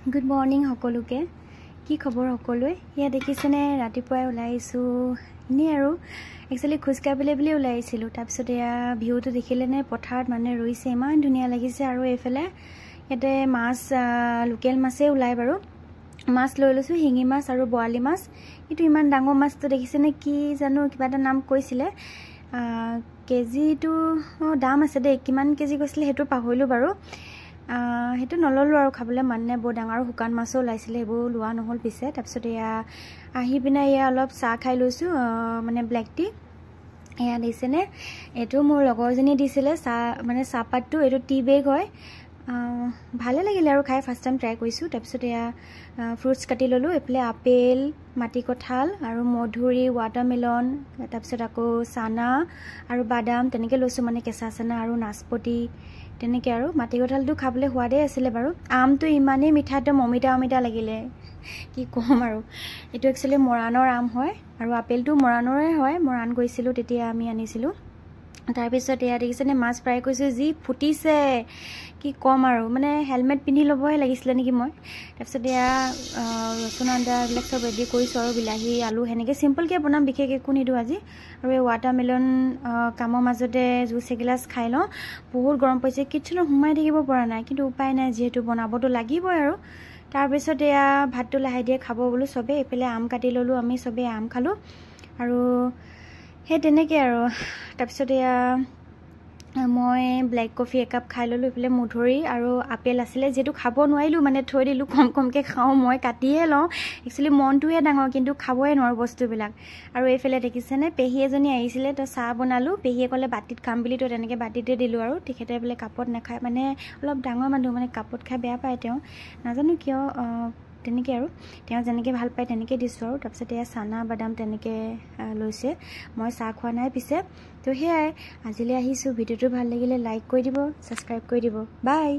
Good morning সকলোকে কি খবৰ সকলোৱে ইয়া দেখিছেনে ৰাতিপুৱাই ওলাইছো ইনি আৰু একচুয়ালি খুজকাবিলে বুলি ওলাইছিলো তাৰপিছত ইয়া ভিউটো দেখিলেনে পথাৰত মানে ৰইছে ইমান ধুনিয়া লাগিছে আৰু এফালে ইয়াতে মাছ লোকেল মাছে ওলাই বাৰু মাছ লৈ লৈছো হিঙি মাছ আৰু বৰালি মাছ ইটো ইমান ডাঙৰ মাছটো দেখিছেনে কি জানো কিবা এটা নাম কৈছিলে কেজিটো দাম আছে দে কিমান কেজি কৈছিলে হেতু পাহৰিলো বাৰু হেতু নললো আৰু খাবলৈ মানে বৰ ডাঙৰ হুকান মাছ ওলাইছিলে হেবো লোৱা নহল পিছে তাৰপিছত ইয়া আহি পিনা ইয়া অলপ চাহ খাই লৈছো মানে ব্ল্যাক টি এয়া দিছেনে এটো মোৰ লগৰজনী দিছিলে চাহ মানে চাহপাতটো এটো টি বেগ হয় ভালে লাগিলে আৰু খাই ফাৰ্স্ট টাইম ট্ৰাই কৰিছো তাৰপিছত ইয়া ফ্ৰুটস কাটি ললো এফালে আপেল মাটি কঁঠাল আৰু মধুৰি ওয়াটাৰমেলন তাৰপিছত আকৌ চানা আৰু বাদাম তেনেকে লৈছো মানে কেঁচা চানা আৰু নাচপতি তেনেকে আৰু মাটি কঁঠালটো খাবলৈ হোৱাদে আছিল বাৰু আমটো ইমানে মিঠাটো অমিতা লাগিলে কি কম আৰু এটো একচুয়ালি মৰানৰ আম হয় আৰু আপেলটো মৰানৰে হয় মৰান গৈছিলো তেতিয়া আমি আনিছিলো তাৰ পিছত ইয়া দেখিছেনে মাছ ফ্ৰাই কৰিছো যি ফুটিছে কি কম আৰু মানে হেলমেট পিন্ধি লবই লাগিছিল নেকি মই তাৰপিছত ইয়া ৰসুন আদা বিলাক সব ৰেডি কৰিছো আৰু বিলাহী আলু হেনেকে সিম্পল কে বনাম বিশেষ একো নিদু আজি আৰু এই ওয়াটাৰমেলন কামৰ মাজতে জুস এগিলাস খাই ল বহুত গৰম পাইছে কিচেনত হুমাই থাকিব পৰা নাই কিন্তু উপায় নাই যেহেতু বনাবতো লাগিবই আৰু তাৰ পিছত ইয়া ভাতটো লাহে দিয়ে খাব বলো সবে এফালে আম কাটি ললো আমি সবে আম খালো আৰু হে তেনেকে আৰু তাৰপিছত ইয়া মই ব্ল্যাক কফি এক কাপ খাই ললো এফালে মধুৰি আৰু আপেল আছিল যেটো খাব নোৱাৰিলো মানে থৈ দিলো কমকে খাও মই কাটিয়ে লও একচুয়ালি মনটোৱে ডাঙৰ কিন্তু খাবই নোৱাৰো বস্তুবিলাক আৰু এফালে দেখিছেনে পেহী এজনী আহিছিল তো চাহ বনালো পেহীয়ে কলে বাটিত খাম বুলি তো তেনেকে বাটিতে দিলো আৰু তেখেতে বলে কাপত নাখায় মানে অলপ ডাঙৰ মানুহ মানে কাপত খাই বেয়া পায় তেওঁ নাজানো কিয় তেনেকে আৰু তেওঁ যেনেকে ভাল পায় তেনেকে দিছো আৰু তাৰপিছত এয়া চানা বাদাম তেনেকে লৈছে মই চাহ খোৱা নাই পিছে তো হেয়াই আজিলৈ আহিছো ভিডিওটো ভাল লাগিলে লাইক কৰি দিব সাবস্ক্ৰাইব কৰি দিব বাই